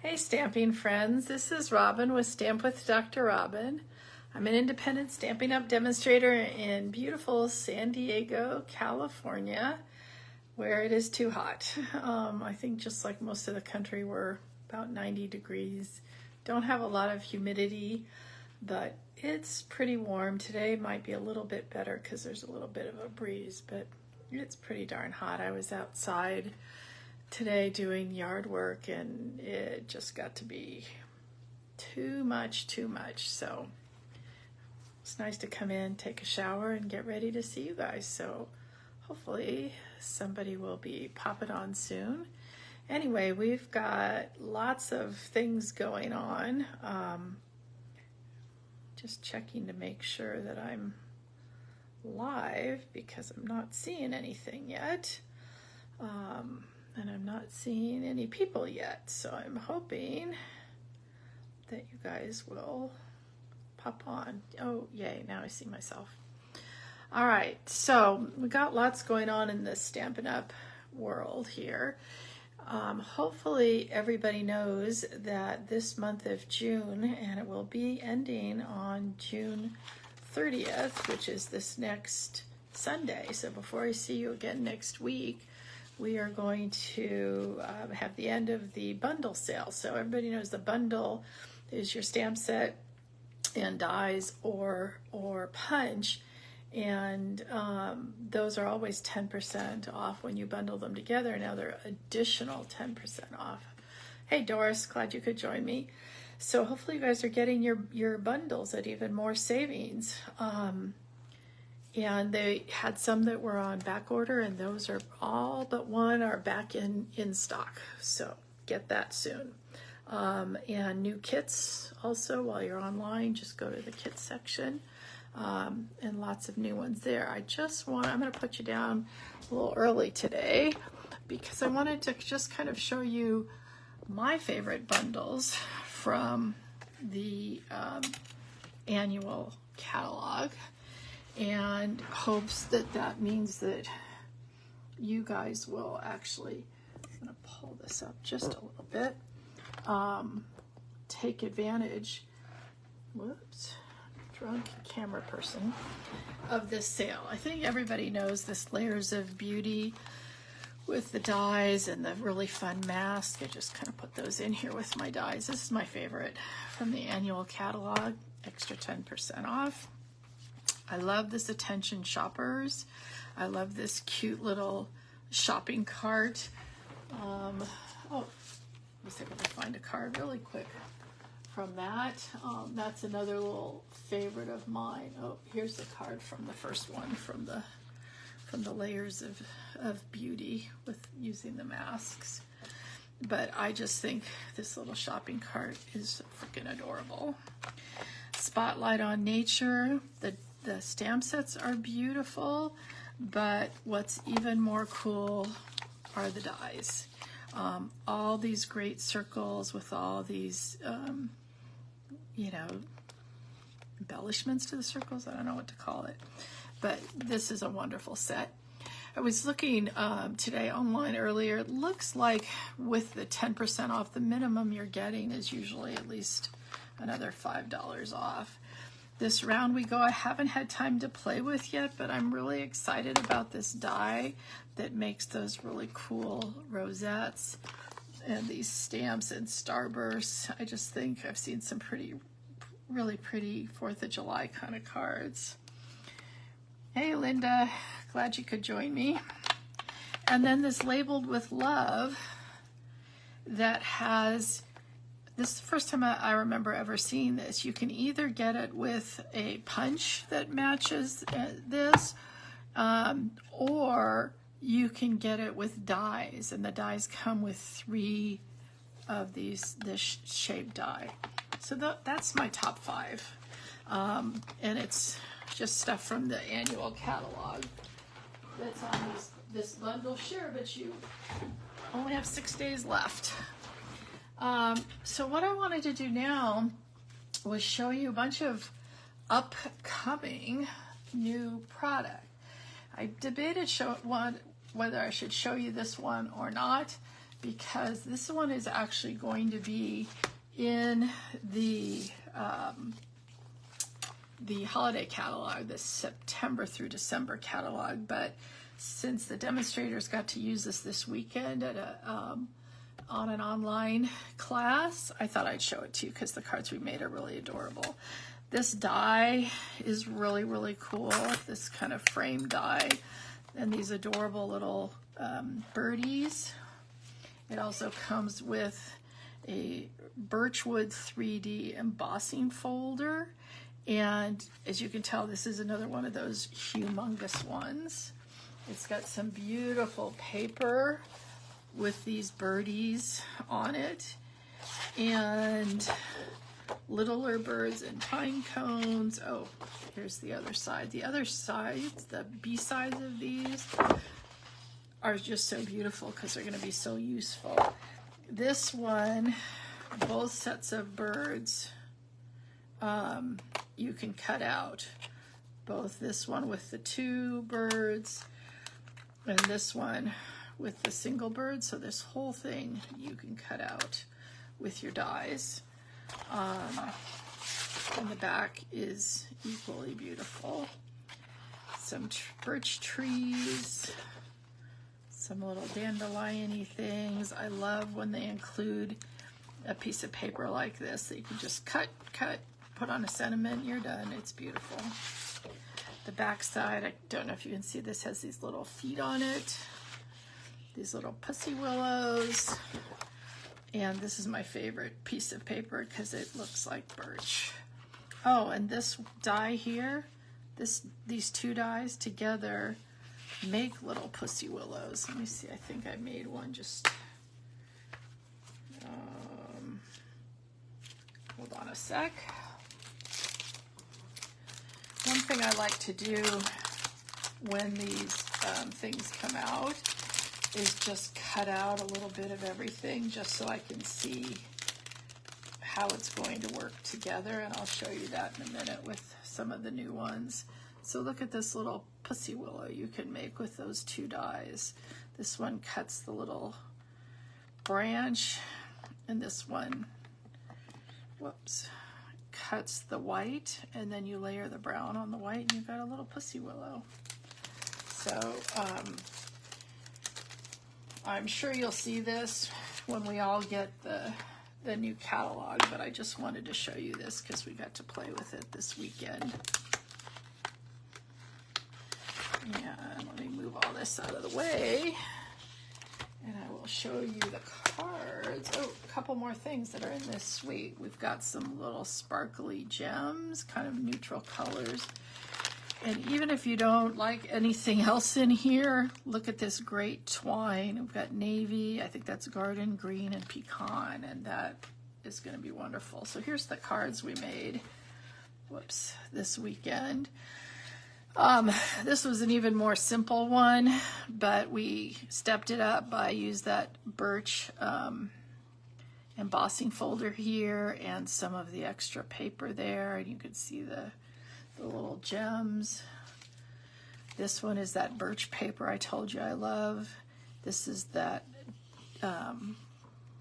Hey stamping friends, this is Robin with Stamp with Dr. Robin. I'm an independent Stampin' Up! Demonstrator in beautiful San Diego, California, where it is too hot. I think just like most of the country, we're about 90 degrees. Don't have a lot of humidity, but it's pretty warm. Today might be a little bit better because there's a little bit of a breeze, but it's pretty darn hot. I was outside today doing yard work and it just got to be too much. So it's nice to come in, take a shower, and get ready to see you guys. So hopefully somebody will be popping on soon. Anyway, we've got lots of things going on. Just checking to make sure that I'm live because I'm not seeing anything yet. And I'm not seeing any people yet, so I'm hoping that you guys will pop on. Oh, yay, now I see myself. All right, so we got lots going on in the Stampin' Up! World here. Hopefully everybody knows that this month of June, and it will be ending on June 30th, which is this next Sunday. So before I see you again next week, we are going to have the end of the bundle sale. So everybody knows the bundle is your stamp set and dies or punch, and those are always 10% off when you bundle them together. Now they're additional 10% off. Hey Doris, glad you could join me. So hopefully you guys are getting your bundles at even more savings. And they had some that were on back order, and those are all but one are back in stock. So get that soon. And new kits also, while you're online, just go to the kits section. And lots of new ones there. I'm going to put you down a little early today because I wanted to just kind of show you my favorite bundles from the annual catalog, and hopes that means that you guys will actually, I'm going to pull this up just a little bit, take advantage, whoops, drunk camera person, of this sale. I think everybody knows this Layers of Beauty with the dies and the really fun mask. I just kind of put those in here with my dies. This is my favorite from the annual catalog, extra 10% off. I love this Attention Shoppers. I love this cute little shopping cart. I was able to find a card really quick from that. That's another little favorite of mine. Oh, here's the card from the first one, from the Layers of Beauty with using the masks. But I just think this little shopping cart is freaking adorable. Spotlight on Nature. The stamp sets are beautiful, but what's even more cool are the dies. All these great circles with all these, embellishments to the circles. I don't know what to call it, but this is a wonderful set. I was looking today online earlier. It looks like with the 10% off, the minimum you're getting is usually at least another $5 off. This round we go, I haven't had time to play with yet, but I'm really excited about this die that makes those really cool rosettes and these stamps and starbursts. I just think I've seen some really pretty 4th of July kind of cards. Hey Linda, glad you could join me. And then this Labeled with Love that has, this is the first time I remember ever seeing this. You can either get it with a punch that matches this, or you can get it with dies, and the dies come with 3 of this shape die. So that's my top 5, and it's just stuff from the annual catalog that's on this bundle. Sure, but you only have 6 days left. So what I wanted to do now was show you a bunch of upcoming new product. I debated whether I should show you this one or not, because this one is actually going to be in the holiday catalog, the September through December catalog. But since the demonstrators got to use this weekend at on an online class, I thought I'd show it to you because the cards we made are really adorable. This die is really, really cool. This kind of frame die, and these adorable little birdies. It also comes with a Birchwood 3D embossing folder, and as you can tell, this is another one of those humongous ones. It's got some beautiful paper with these birdies on it, and littler birds and pine cones. Oh, here's the other side. The other sides, the B sides of these, are just so beautiful because they're going to be so useful. This one, both sets of birds, you can cut out. Both this one with the 2 birds and this one with the single bird. So this whole thing you can cut out with your dies. And the back is equally beautiful. Some birch trees, some little dandelion-y things. I love when they include a piece of paper like this that you can just cut, put on a sentiment, you're done. It's beautiful. The back side, I don't know if you can see, this has these little feet on it, these little pussy willows. And this is my favorite piece of paper because it looks like birch. Oh, and this die here, these 2 dies together make little pussy willows. Let me see, I think I made one just, hold on a sec. One thing I like to do when these things come out is just cut out a little bit of everything just so I can see how it's going to work together, and I'll show you that in a minute with some of the new ones. So look at this little pussy willow you can make with those 2 dies. This one cuts the little branch, and this one, whoops, cuts the white, and then you layer the brown on the white and you've got a little pussy willow. So I'm sure you'll see this when we all get the new catalog, but I just wanted to show you this because we got to play with it this weekend. And let me move all this out of the way, and I will show you the cards. Oh, a couple more things that are in this suite. We've got some little sparkly gems, kind of neutral colors. And even if you don't like anything else in here, look at this great twine. We've got navy, I think that's garden green and pecan, and that is going to be wonderful. So here's the cards we made, whoops, this weekend. This was an even more simple one, but we stepped it up by using that birch embossing folder here and some of the extra paper there, and you can see the little gems. This one is that birch paper I told you I love. This is that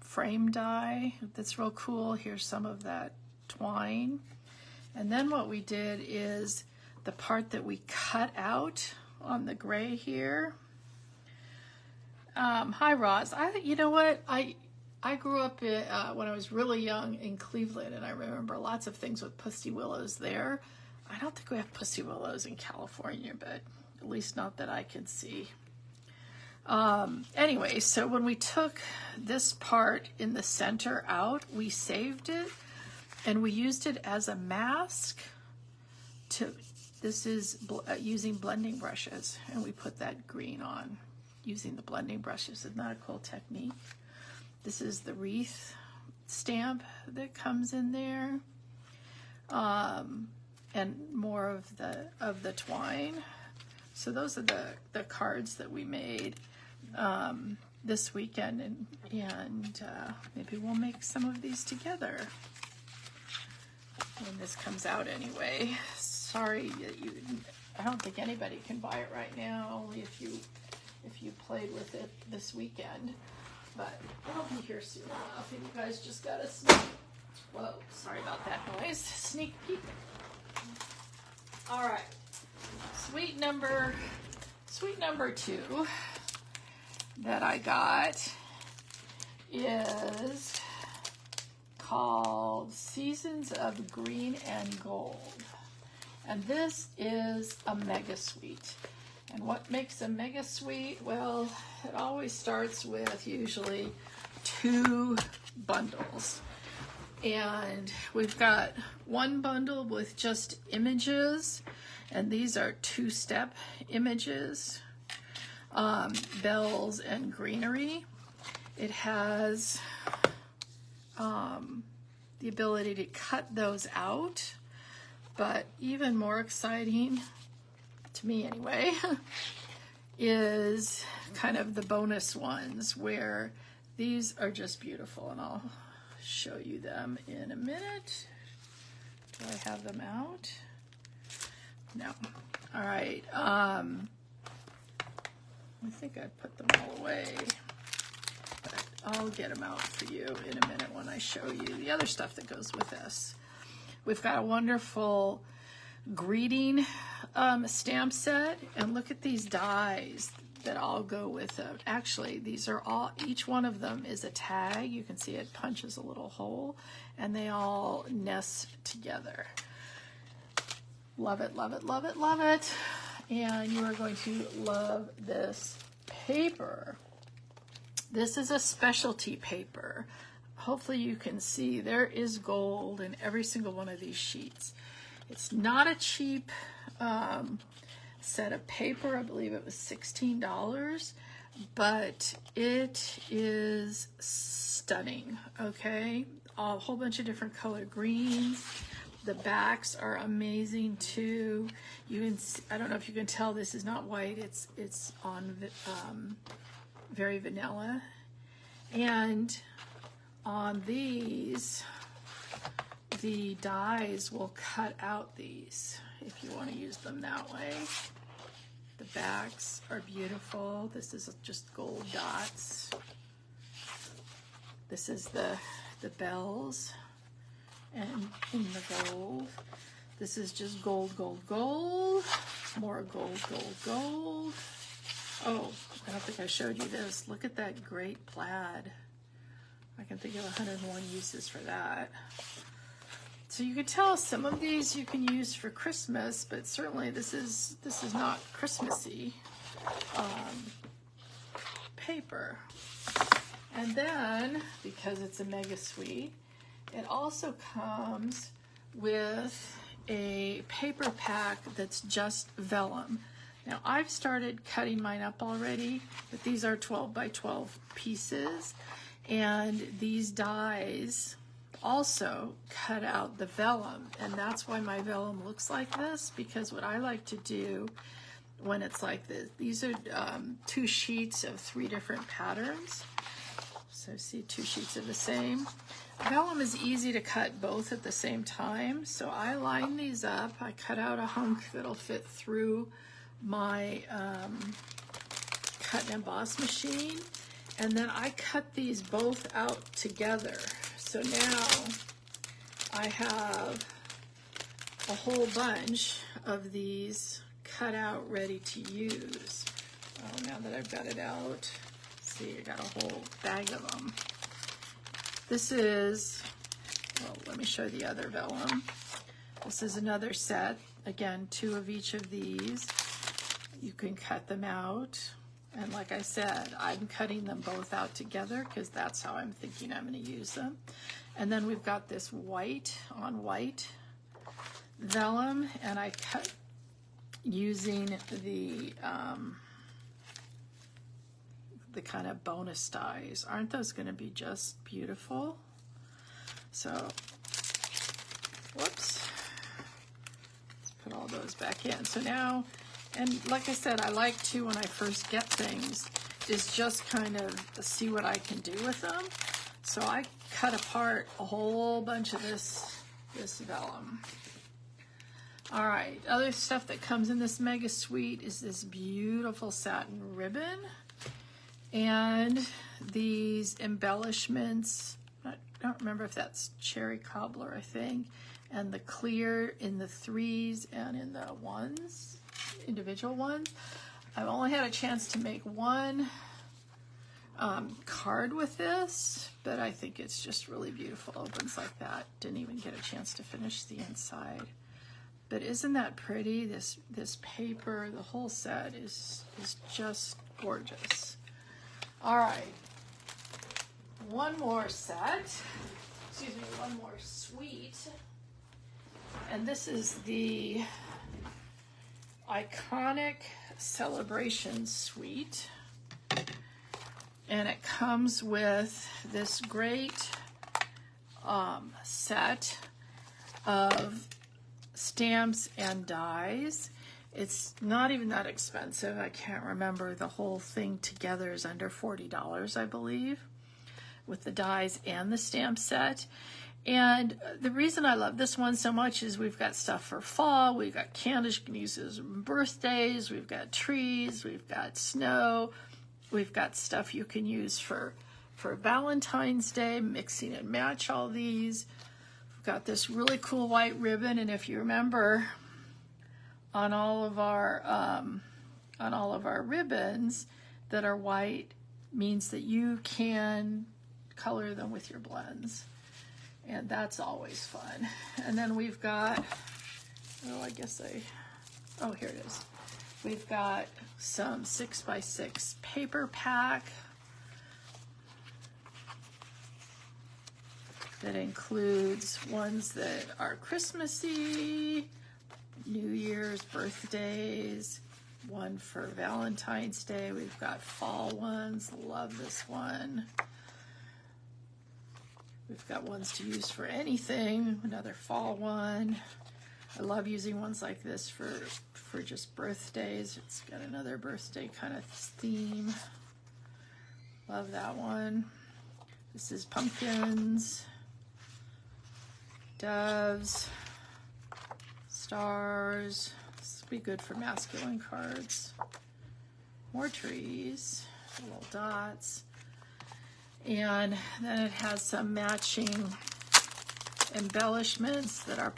frame die that's real cool. Here's some of that twine. And then what we did is the part that we cut out on the gray here. Hi, Roz. You know what? I grew up when I was really young in Cleveland, and I remember lots of things with pussy willows there. I don't think we have pussy willows in California, but at least not that I can see. Anyway, so when we took this part in the center out, we saved it, and we used it as a mask to, this is using blending brushes, and we put that green on using the blending brushes. Isn't that a cool technique? This is the wreath stamp that comes in there. And more of the twine. So those are the cards that we made this weekend, and maybe we'll make some of these together when this comes out anyway. Sorry that I don't think anybody can buy it right now, only if you played with it this weekend. but it'll be here soon enough. And you guys just got a sneak. Whoa, sorry about that noise. Sneak peek. All right, sweet number 2 that I got is called Seasons of Green and Gold. And this is a mega sweet. And what makes a mega sweet? Well, it always starts with usually 2 bundles. And we've got 1 bundle with just images, and these are 2-step images, bells and greenery. It has the ability to cut those out, but even more exciting, to me anyway, is kind of the bonus ones where these are just beautiful, and I'll show you them in a minute. Do I have them out? No. All right. I think I put them all away, but I'll get them out for you in a minute when I show you the other stuff that goes with this. We've got a wonderful greeting stamp set, and look at these dies that all go with it. Actually, these are all, each one of them is a tag. You can see it punches a little hole, and they all nest together. Love it, love it, love it, love it. And you are going to love this paper. This is a specialty paper. Hopefully you can see there is gold in every single one of these sheets. It's not a cheap set of paper. I believe it was $16, but it is stunning, okay? A whole bunch of different colored greens. The backs are amazing too. You can see, I don't know if you can tell, this is not white. It's on very vanilla. And on these, the dies will cut out these if you want to use them that way. The backs are beautiful. This is just gold dots. This is the bells and in the gold. This is just gold, gold, gold. More gold, gold, gold. Oh, I don't think I showed you this. Look at that great plaid. I can think of 101 uses for that. So you can tell some of these you can use for Christmas, but certainly this is not Christmassy paper. And then, because it's a mega sweet, it also comes with a paper pack that's just vellum. Now I've started cutting mine up already, but these are 12 by 12 pieces, and these dies also cut out the vellum, and that's why my vellum looks like this, because what I like to do when it's like this, these are 2 sheets of 3 different patterns. So see, 2 sheets of the same. Vellum is easy to cut both at the same time, so I line these up. I cut out a hunk that'll fit through my cut and emboss machine, and then I cut these both out together. So now I have a whole bunch of these cut out ready to use. Oh, now that I've got it out, see, I got a whole bag of them. This is, well, let me show the other vellum. This is another set. Again, 2 of each of these. You can cut them out. And like I said, I'm cutting them both out together because that's how I'm thinking I'm going to use them. And then we've got this white on white vellum, and I cut using the kind of bonus dies. Aren't those going to be just beautiful? So, whoops. Let's put all those back in. So now, and like I said, I like to, when I first get things, is just kind of see what I can do with them. So I cut apart a whole bunch of this vellum. All right, other stuff that comes in this mega suite is this beautiful satin ribbon. And these embellishments, I don't remember if that's cherry cobbler, I think, and the clear in the 3s and in the 1s, individual ones. I've only had a chance to make one card with this, but I think it's just really beautiful. Opens like that. Didn't even get a chance to finish the inside. But isn't that pretty? This paper, the whole set is just gorgeous. All right, one more set. Excuse me, one more suite. And this is the Iconic Celebration Suite. And it comes with this great set of stamps and dies. It's not even that expensive. I can't remember. The whole thing together is under $40, I believe, with the dies and the stamp set. And the reason I love this one so much is we've got stuff for fall, we've got candles you can use as birthdays, we've got trees, we've got snow, we've got stuff you can use for Valentine's Day, mixing and match all these. We've got this really cool white ribbon, and if you remember, on all of our ribbons that are white means that you can color them with your blends, and that's always fun. And then we've got, oh, here it is. We've got some 6x6 paper pack that includes ones that are Christmassy, New Year's, birthdays, one for Valentine's Day. We've got fall ones. Love this one. We've got ones to use for anything. Another fall one. I love using ones like this for just birthdays. It's got another birthday kind of theme. Love that one. This is pumpkins, doves, stars. This will be good for masculine cards. More trees, little dots. And then it has some matching embellishments that are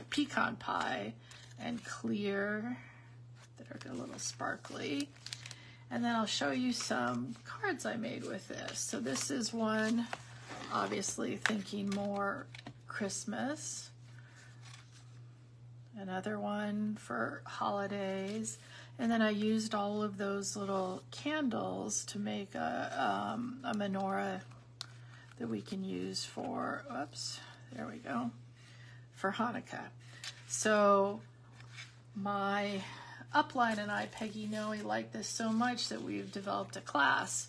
pecan pie and clear that are a little sparkly. And then I'll show you some cards I made with this. So this is one, obviously thinking more Christmas. Another one for holidays. And then I used all of those little candles to make a menorah that we can use for, there we go, for Hanukkah. So my upline and I, Peggy Noe, like this so much that we've developed a class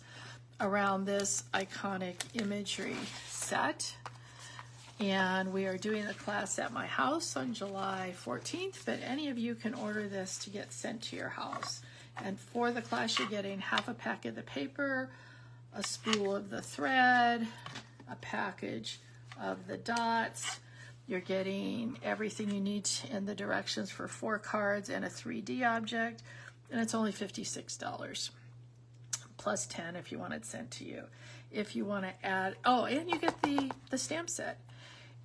around this iconic imagery set. And we are doing the class at my house on July 14th, but any of you can order this to get sent to your house. And for the class, you're getting half a pack of the paper, a spool of the thread, a package of the dots. You're getting everything you need in the directions for 4 cards and a 3D object, and it's only $56, plus 10 if you want it sent to you. If you want to add, and you get the stamp set.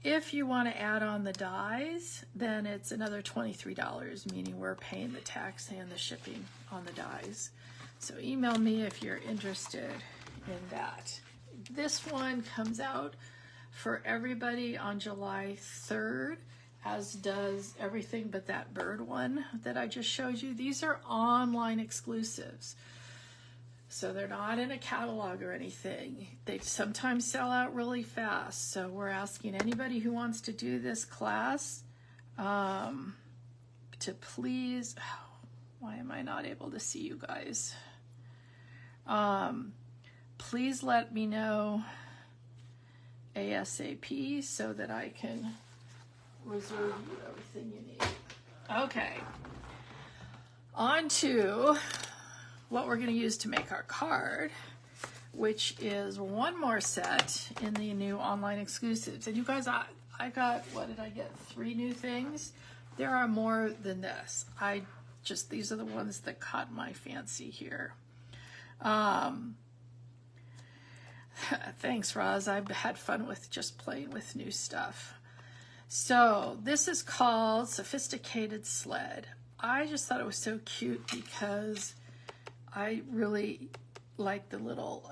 If you want to add on the dies, then it's another $23, meaning we're paying the tax and the shipping on the dies. So email me if you're interested in that. This one comes out for everybody on July 3rd, as does everything but that bird one that I just showed you. These are online exclusives. So they're not in a catalog or anything. They sometimes sell out really fast. So we're asking anybody who wants to do this class to please, why am I not able to see you guys? Please let me know ASAP so that I can reserve you everything you need. Okay, on to what we're going to use to make our card, which is one more set in the new online exclusives. And you guys, I got, what did I get? 3 new things. There are more than this. These are the ones that caught my fancy here. Thanks, Roz. I've had fun with just playing with new stuff. So this is called Sophisticated Sled. I just thought it was so cute because I really like the little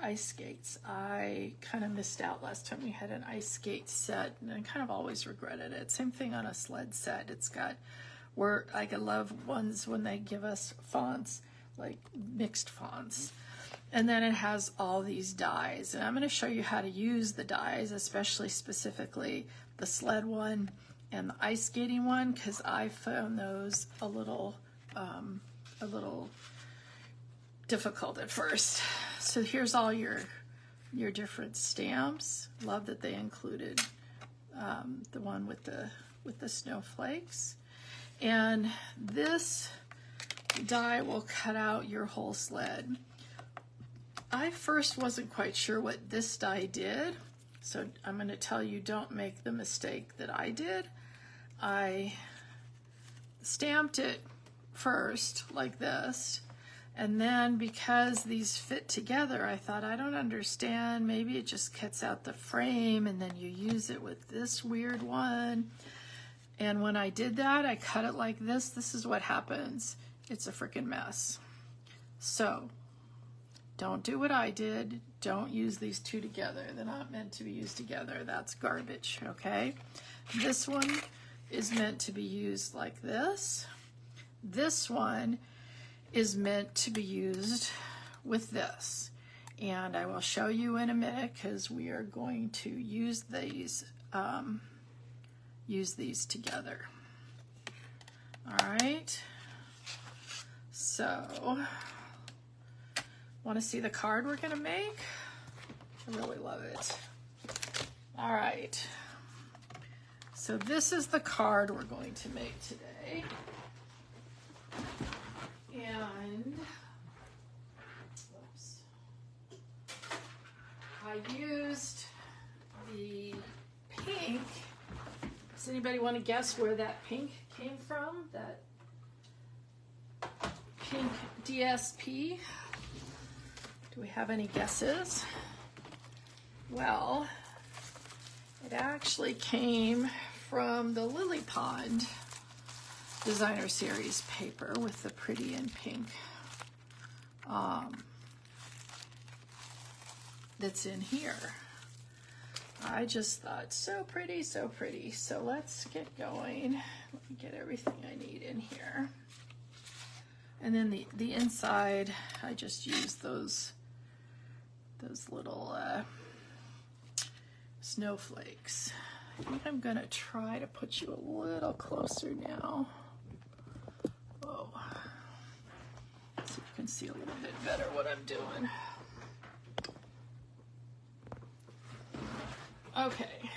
ice skates. I kind of missed out last time we had an ice skate set, and I kind of always regretted it. Same thing on a sled set. It's got where I love ones when they give us fonts, like mixed fonts. And then it has all these dies, and I'm going to show you how to use the dies, especially specifically the sled one and the ice skating one, because I found those a little difficult at first. So here's all your different stamps. Love that they included the one with the snowflakes. And this die will cut out your whole sled. I first wasn't quite sure what this die did, so I'm going to tell you, don't make the mistake that I did. I stamped it first like this, and then because these fit together, I thought, I don't understand, maybe it just cuts out the frame and then you use it with this weird one. And when I did that, I cut it like this. This is what happens. It's a freaking mess. So don't do what I did. Don't use these two together. They're not meant to be used together. That's garbage, okay? This one is meant to be used like this. This one is meant to be used with this. And I will show you in a minute because we are going to use these together. All right. So, want to see the card we're going to make? I really love it. All right. So this is the card we're going to make today. And oops, I used the pink. Does anybody want to guess where that pink came from? That pink DSP? Do we have any guesses? Well, it actually came from the Lily Pond Designer Series paper with the pretty and pink that's in here. I just thought, so pretty, so pretty. So let's get going. Let me get everything I need in here. And then the inside, I just used those little snowflakes. I think I'm gonna try to put you a little closer now. Whoa. So you can see a little bit better what I'm doing. Okay,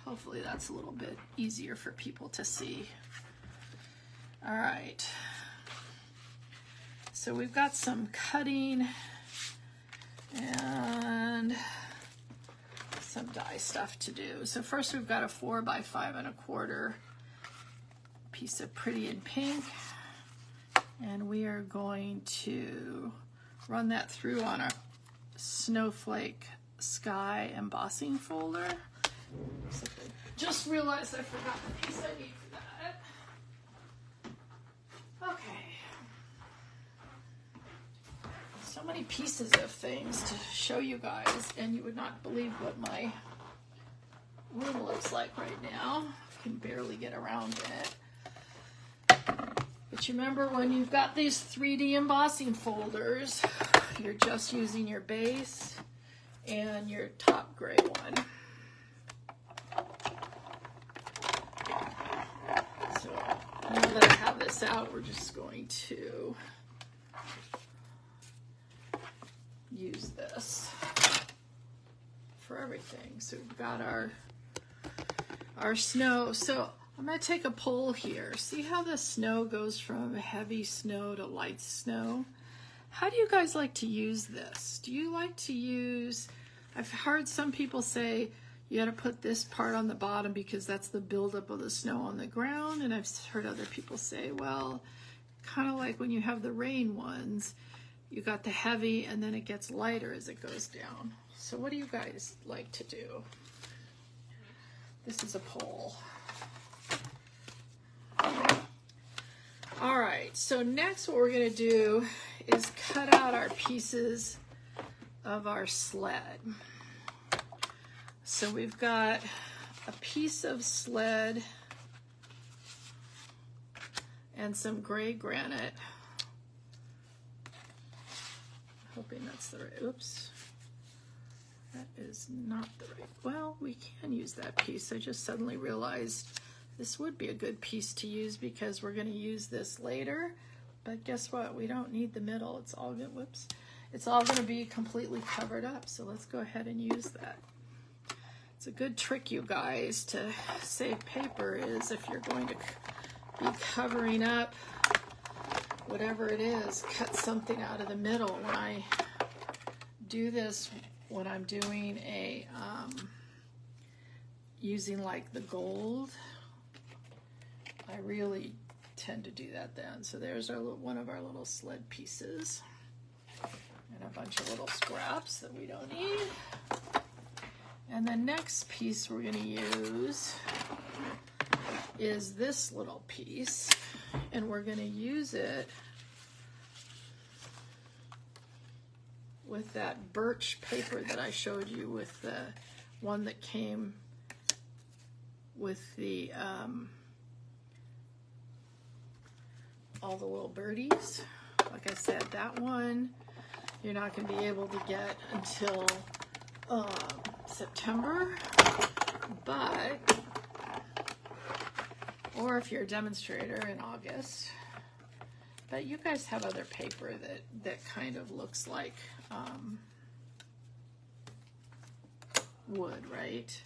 hopefully that's a little bit easier for people to see. All right, so we've got some cutting and some die stuff to do. So first we've got a 4 by 5 1/4 piece of pretty and pink, and we are going to run that through on a snowflake sky embossing folder. Just realized I forgot the piece I need for that. Okay. So many pieces of things to show you guys, and you would not believe what my room looks like right now. I can barely get around in it. But you remember when you've got these 3D embossing folders, you're just using your base and your top gray one. So now that I have this out, we're just going to use this for everything. So we've got our snow. So I'm going to take a poll here. See how the snow goes from heavy snow to light snow? How do you guys like to use this? Do you like to use, I've heard some people say you got to put this part on the bottom because that's the buildup of the snow on the ground. And I've heard other people say, well, kind of like when you have the rain ones, you got the heavy, and then it gets lighter as it goes down. So what do you guys like to do? This is a poll. All right, so next what we're gonna do is cut out our pieces of our sled. So we've got a piece of sled and some gray granite. Hoping that's the right, oops. That is not the right, well, we can use that piece. I just suddenly realized this would be a good piece to use because we're gonna use this later, but guess what? We don't need the middle. It's all good, whoops. It's all gonna be completely covered up, so let's go ahead and use that. It's a good trick, you guys, to save paper is if you're going to be covering up whatever it is, cut something out of the middle. When I do this, when I'm doing a, using like the gold, I really tend to do that then. So there's our one of our little sled pieces and a bunch of little scraps that we don't need. And the next piece we're gonna use is this little piece, and we're gonna use it with that birch paper that I showed you, with the one that came with the all the little birdies. Like I said, that one you're not going to be able to get until September, but or if you're a demonstrator in August. But you guys have other paper that kind of looks like wood, right?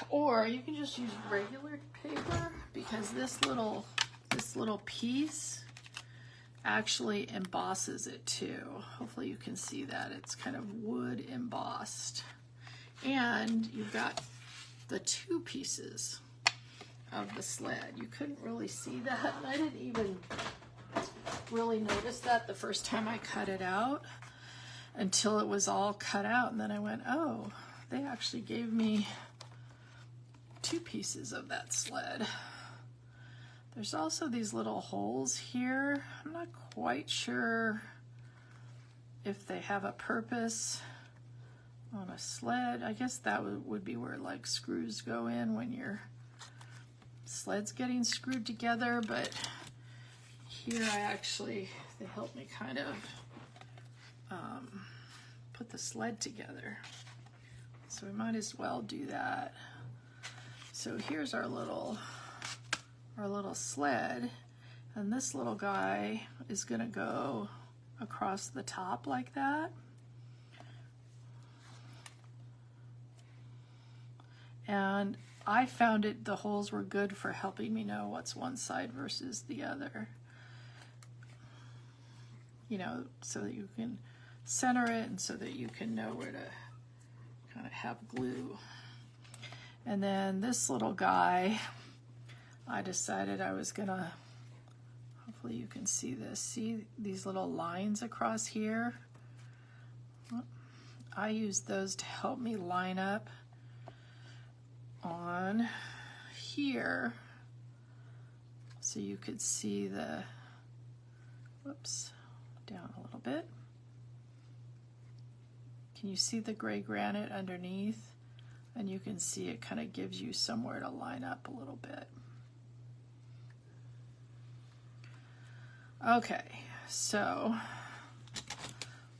Or you can just use regular paper, because this little piece actually embosses it too. Hopefully you can see that. It's kind of wood embossed. And you've got the two pieces of the sled. You couldn't really see that. I didn't even really notice that the first time I cut it out until it was all cut out, and then I went, oh, they actually gave me two pieces of that sled. There's also these little holes here. I'm not quite sure if they have a purpose on a sled. I guess that would be where like screws go in when your sled's getting screwed together, but here they help me kind of put the sled together. So we might as well do that. So here's our little sled, and this little guy is gonna go across the top like that. And I found the holes were good for helping me know what's one side versus the other. You know, so that you can center it and so that you can know where to kind of have glue. And then this little guy, I decided I was gonna, hopefully you can see this, see these little lines across here? I used those to help me line up on here so you could see the, whoops, down a little bit. Can you see the gray granite underneath? And you can see it kind of gives you somewhere to line up a little bit. Okay, so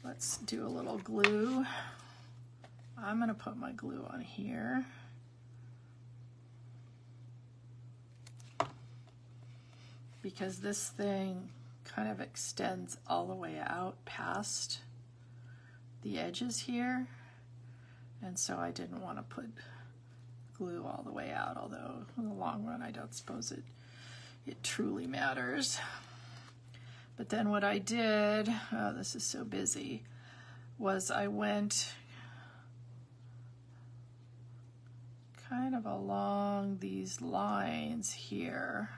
let's do a little glue. I'm gonna put my glue on here. Because this thing kind of extends all the way out past the edges here. And so I didn't want to put glue all the way out, although in the long run I don't suppose it truly matters. But then what I did, oh, this is so busy, was I went kind of along these lines here.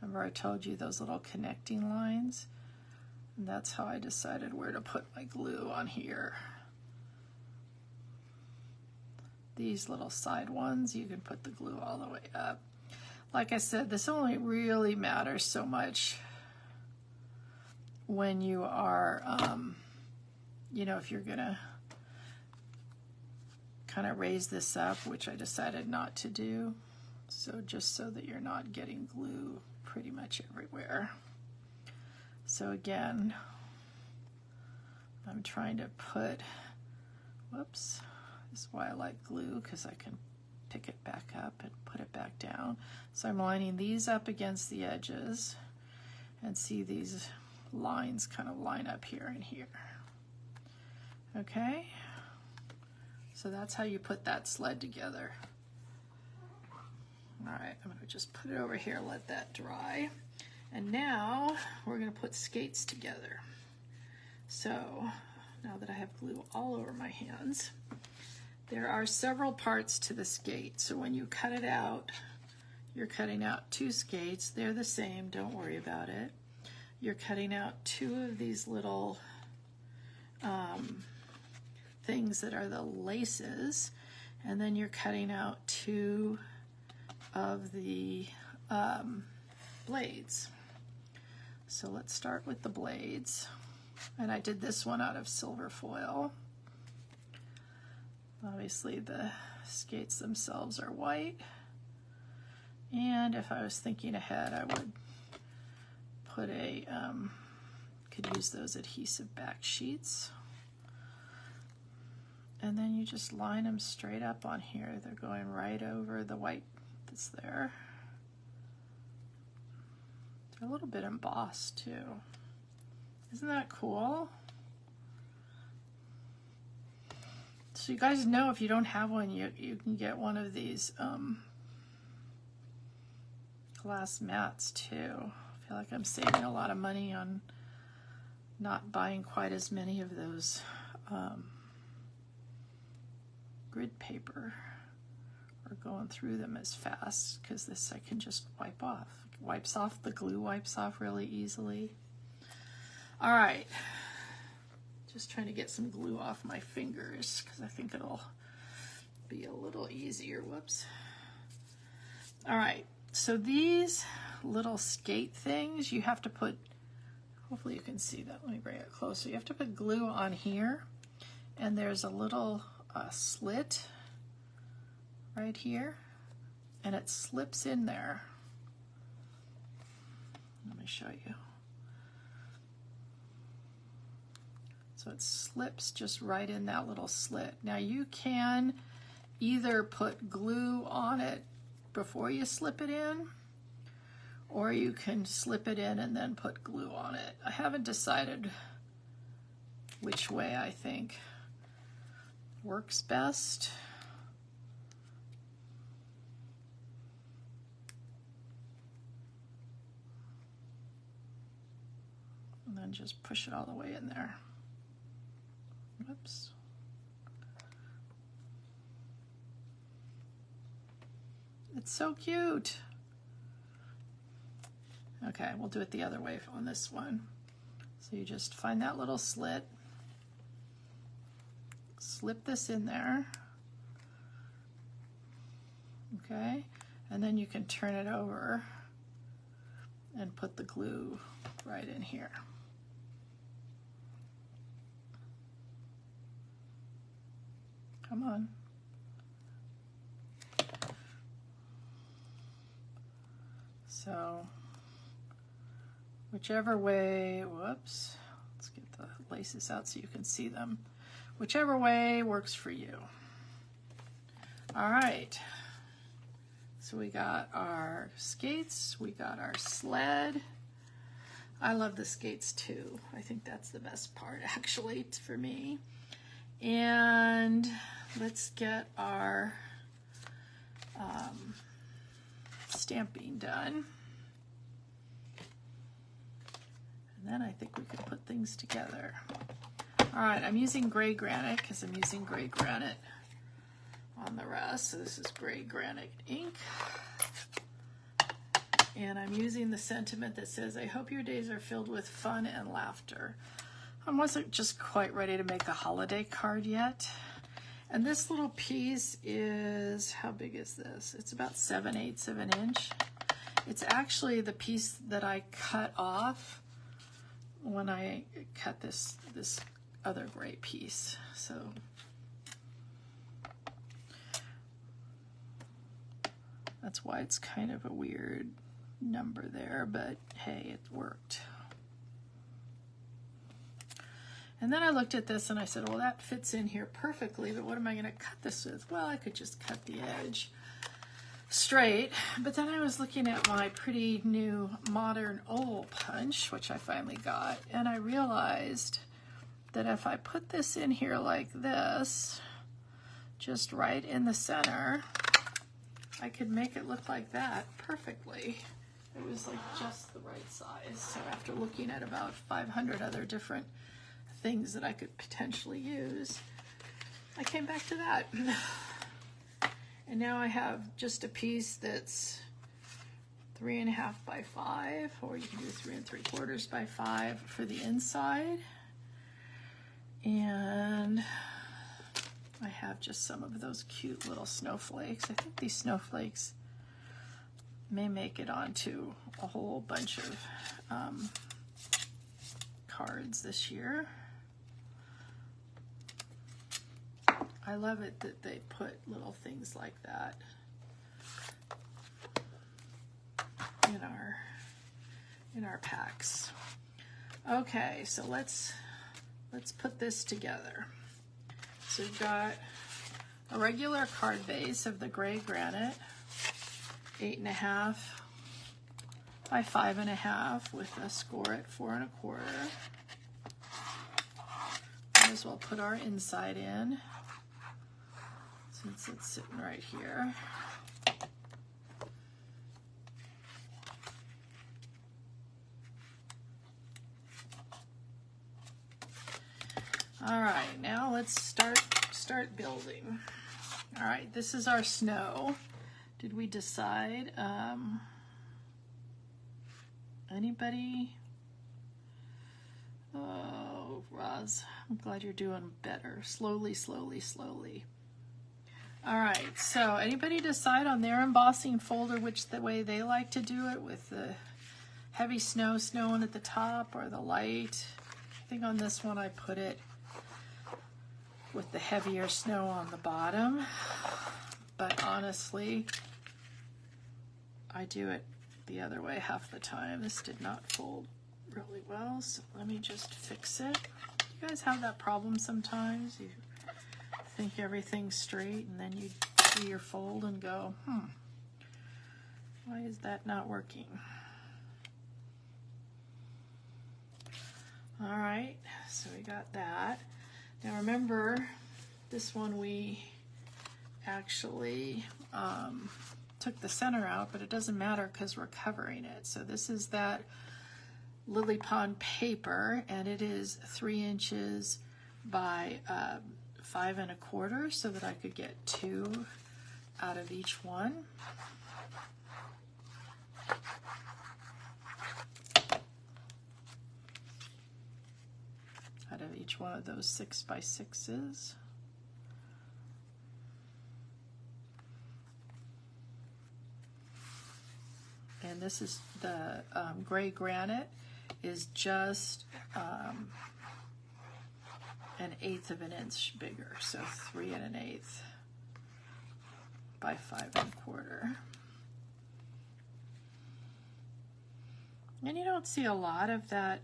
Remember I told you those little connecting lines? And that's how I decided where to put my glue on here. These little side ones, you can put the glue all the way up. Like I said, this only really matters so much when you are, you know, if you're gonna kind of raise this up, which I decided not to do. So just so that you're not getting glue pretty much everywhere. So again, I'm trying to put, whoops, this is why I like glue, because I can pick it back up and put it back down. So I'm lining these up against the edges and see these lines kind of line up here and here. Okay, so that's how you put that sled together. All right, I'm going to just put it over here, let that dry. And now we're going to put skates together. So now that I have glue all over my hands, there are several parts to the skate. So when you cut it out, you're cutting out 2 skates. They're the same, don't worry about it. You're cutting out 2 of these little things that are the laces, and then you're cutting out 2 of the blades. So let's start with the blades. And I did this one out of silver foil. Obviously the skates themselves are white. And if I was thinking ahead, I would put a, could use those adhesive back sheets. And then you just line them straight up on here. They're going right over the white that's there. They're a little bit embossed too. Isn't that cool? So you guys know, if you don't have one, you can get one of these glass mats too. I feel like I'm saving a lot of money on not buying quite as many of those grid paper, or going through them as fast, because this I can just wipe off. It wipes off, the glue wipes off really easily. All right, just trying to get some glue off my fingers because I think it'll be a little easier. Whoops. All right, so these little skate things, you have to put, hopefully you can see that. Let me bring it closer. You have to put glue on here, and there's a little slit right here, and it slips in there. Let me show you. So it slips just right in that little slit. Now you can either put glue on it before you slip it in, or you can slip it in and then put glue on it. I haven't decided which way I think works best. And then just push it all the way in there. Whoops. It's so cute. Okay, we'll do it the other way on this one. So you just find that little slit, slip this in there, okay, and then you can turn it over and put the glue right in here. Come on. So whichever way, whoops, let's get the laces out so you can see them. Whichever way works for you. All right, so we got our skates, we got our sled. I love the skates too. I think that's the best part actually for me. And let's get our stamping done. And then I think we can put things together. All right, I'm using gray granite because I'm using gray granite on the rest. So this is gray granite ink. And I'm using the sentiment that says, I hope your days are filled with fun and laughter. I wasn't just quite ready to make a holiday card yet. And this little piece is, how big is this? It's about 7/8 of an inch. It's actually the piece that I cut off when I cut this other gray piece. So that's why it's kind of a weird number there, but hey, it worked. And then I looked at this and I said, well, that fits in here perfectly, but what am I going to cut this with? Well, I could just cut the edge straight, but then I was looking at my pretty new modern OOV Punch, which I finally got, and I realized that if I put this in here like this, just right in the center, I could make it look like that perfectly. It was like just the right size. So after looking at about 500 other different things that I could potentially use, I came back to that. And now I have just a piece that's 3.5 by 5, or you can do 3 3/4 by 5 for the inside. And I have just some of those cute little snowflakes. I think these snowflakes may make it onto a whole bunch of cards this year. I love it that they put little things like that in our packs. Okay, so let's put this together. So we've got a regular card base of the gray granite, 8.5 by 5.5 with a score at 4 1/4. Might as well put our inside in since it's sitting right here. All right, now let's start building. All right, this is our snow. Did we decide? Anybody? Oh, Roz, I'm glad you're doing better. Slowly, slowly, slowly. All right, so anybody decide on their embossing folder which the way they like to do it, with the heavy snow snowing at the top or the light? I think on this one I put it with the heavier snow on the bottom, but honestly, I do it the other way half the time. This did not fold really well, so let me just fix it. You guys have that problem sometimes? You think everything's straight and then you see your fold and go, why is that not working? All right, so we got that. Now remember, this one we actually took the center out, but it doesn't matter because we're covering it. So this is that Lily Pond paper, and it is 3 inches by 5 1/4, so that I could get 2 out of each one. Out of each one of those 6 by 6s. And this is the gray granite is just 1/8 of an inch bigger, so 3 1/8 by 5 1/4. And you don't see a lot of that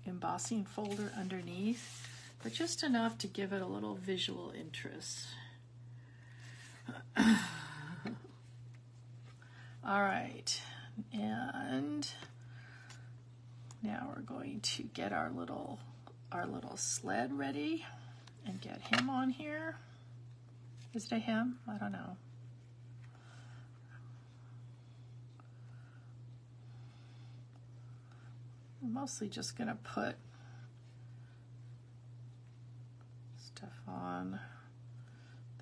embossing folder underneath, but just enough to give it a little visual interest. All right, and now we're going to get our little sled ready and get him on here. Is it a him? I don't know. I'm mostly just gonna put stuff on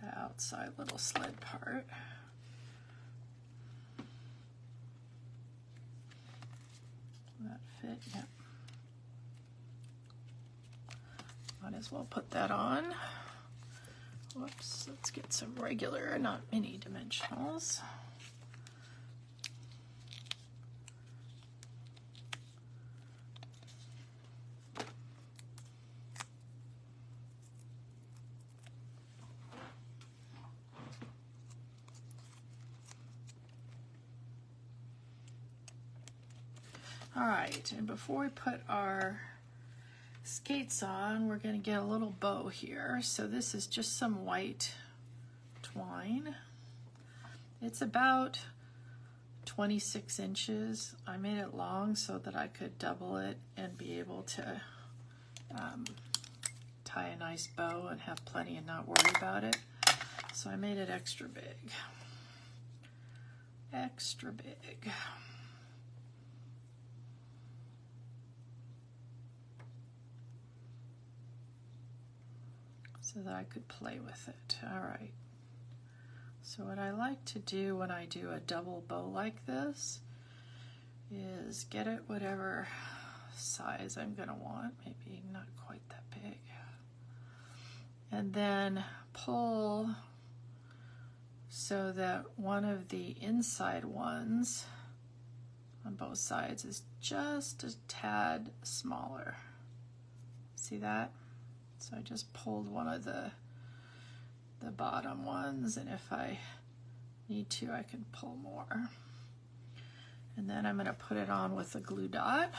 the outside little sled part. That fit? Yep. Might as well put that on. Whoops, let's get some regular, not mini dimensionals. All right, and before we put our skates on, we're going to get a little bow here. So this is just some white twine. It's about 26 inches. I made it long so that I could double it and be able to tie a nice bow and have plenty and not worry about it. So I made it extra big. Extra big. So that I could play with it. All right. So what I like to do when I do a double bow like this is get it whatever size I'm gonna want, maybe not quite that big. And then pull so that one of the inside ones on both sides is just a tad smaller. See that? So I just pulled one of the bottom ones, and if I need to, I can pull more. And then I'm going to put it on with a glue dot.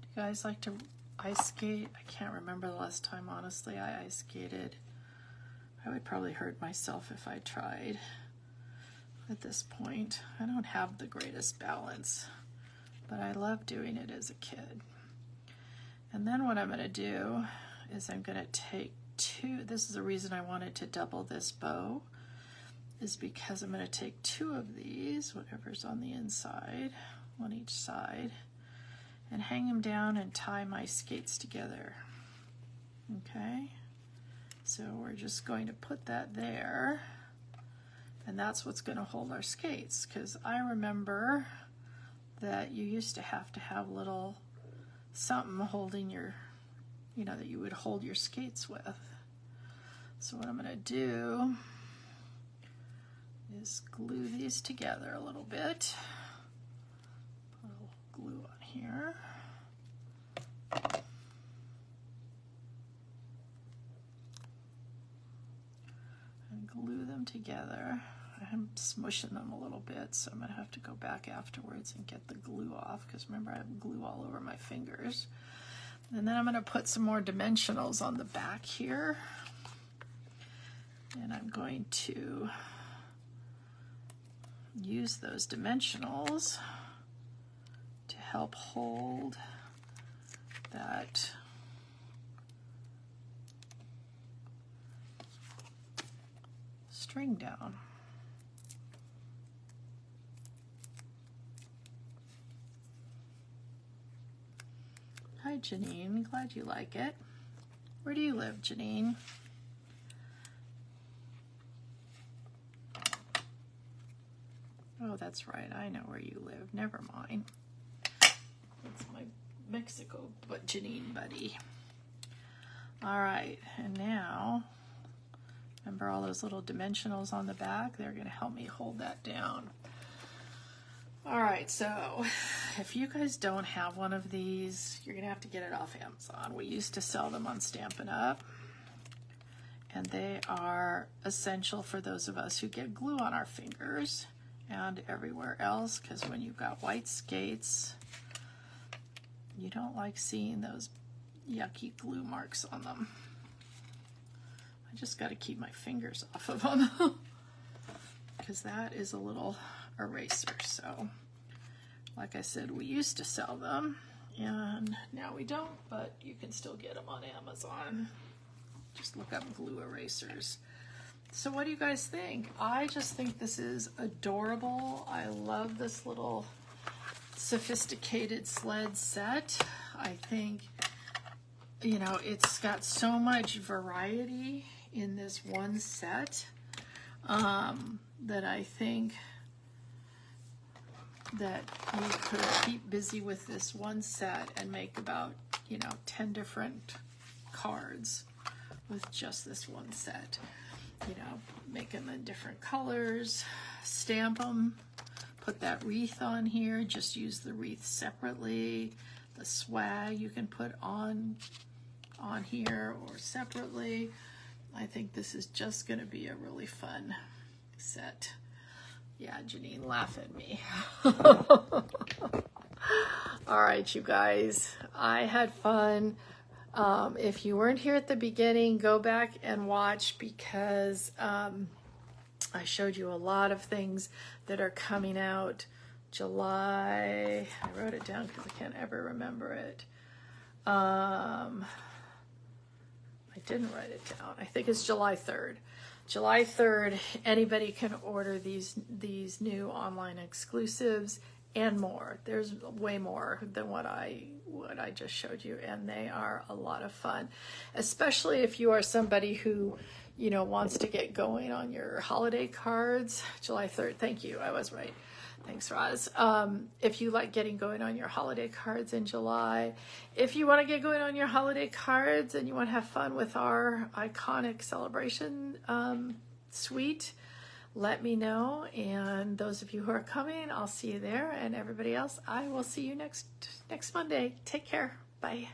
Do you guys like to ice skate? I can't remember the last time, honestly, I ice skated. I would probably hurt myself if I tried at this point. I don't have the greatest balance, but I loved doing it as a kid. And then what I'm going to do is I'm going to take two, this is the reason I wanted to double this bow, is because I'm going to take two of these, whatever's on the inside, on each side, and hang them down and tie my skates together. Okay, so we're just going to put that there, and that's what's going to hold our skates, because I remember that you used to have little something holding your, you know, that you would hold your skates with. So what I'm going to do is glue these together a little bit. Put a little glue on here. And glue them together. I'm smushing them a little bit, so I'm going to have to go back afterwards and get the glue off, because remember I have glue all over my fingers. And then I'm going to put some more dimensionals on the back here. And I'm going to use those dimensionals to help hold that string down. Hi, Janine. Glad you like it. Where do you live, Janine? Oh, that's right. I know where you live. Never mind. That's my Mexico but Janine buddy. All right, and now, remember all those little dimensionals on the back? They're going to help me hold that down. All right, so if you guys don't have one of these, you're going to have to get it off Amazon. We used to sell them on Stampin' Up, and they are essential for those of us who get glue on our fingers and everywhere else, because when you've got white skates, you don't like seeing those yucky glue marks on them. I just got to keep my fingers off of them because that is a little eraser. So like I said, we used to sell them and now we don't, but you can still get them on Amazon. Just look up glue erasers. So what do you guys think? I just think this is adorable. I love this little Sophisticated Sled set. I think you know, it's got so much variety in this one set that I think that you could keep busy with this one set and make about, you know, 10 different cards with just this one set. You know, make them in different colors, stamp them, put that wreath on here, just use the wreath separately. The swag you can put on here or separately. I think this is just going to be a really fun set. Yeah, Janine, laugh at me. All right, you guys, I had fun. If you weren't here at the beginning, go back and watch, because I showed you a lot of things that are coming out July. I wrote it down because I can't ever remember it. I didn't write it down. I think it's July 3rd. July 3rd, anybody can order these new online exclusives and more. There's way more than what I just showed you, and they are a lot of fun, especially if you are somebody who, you know, wants to get going on your holiday cards. July 3rd. Thank you. I was right. Thanks, Roz. If you like getting going on your holiday cards in July, if you want to get going on your holiday cards and you want to have fun with our iconic celebration suite, let me know. And those of you who are coming, I'll see you there. And everybody else, I will see you next Monday. Take care. Bye.